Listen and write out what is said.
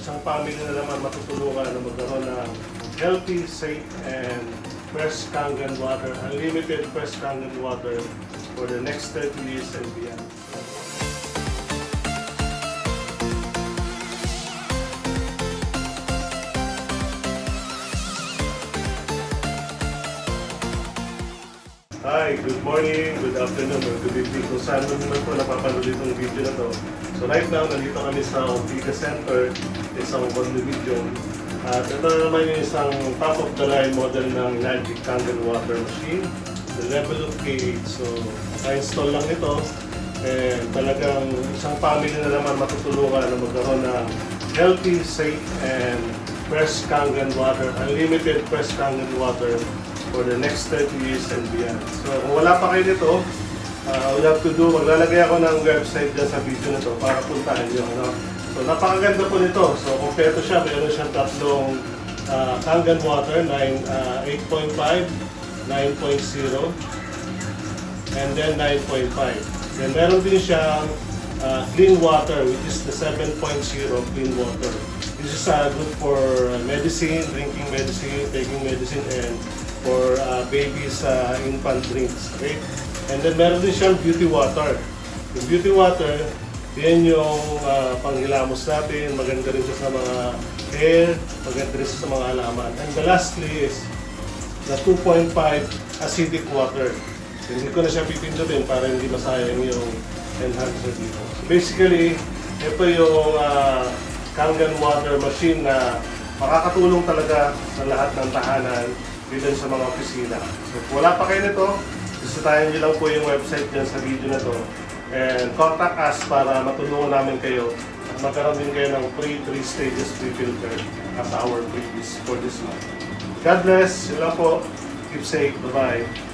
isang family na naman matutulungan na magkaroon ng healthy, safe, and fresh Kangen water, unlimited fresh Kangen water for the next 30 years and beyond. Hi, good morning, good afternoon, or good evening kung saan naman po napapanood itong video na to. So right now, nandito kami sa Omega Center, isang condominium. At ito naman yung isang top-of-the-line model ng Magic Kangen water machine, the level of pH. So, na-install lang ito, and talagang isang family na naman matutulungan na magkaroon ng healthy, safe, and fresh Kangen water, unlimited fresh Kangen water for the next 30 years and beyond. So kung wala pa kayo nito, all you have to do, maglalagay ako ng website dyan sa video na to para puntahan nyo. Ano? So napakaganda po nito. So kompleto siya, mayroon siyang tatlong Kangen water, 8.5, 9.0, and then 9.5. Then meron din siyang clean water, which is the 7.0 clean water. This is good for medicine, drinking medicine, taking medicine, and for babies' infant drinks. Okay? And then meron din siyang beauty water. Yung beauty water, yan yung panghilamos natin, maganda rin siya sa mga hair, maganda rin siya sa mga halaman. And the lastly is the 2.5 acidic water. Hindi ko na siya pipindutin para hindi masayang yung enhancer dito. Basically, ito yung Kangen water machine na makakatulong talaga sa lahat ng tahanan bilang sa mga opisina. So kung wala pa kayo nito, bisitahin nyo lang po yung website dyan sa video na to and contact us para matulungan namin kayo at magkaroon din kayo ng free 3 stages free filter as our freebies for this month. God bless! Yun lang po. Keep safe. Bye-bye.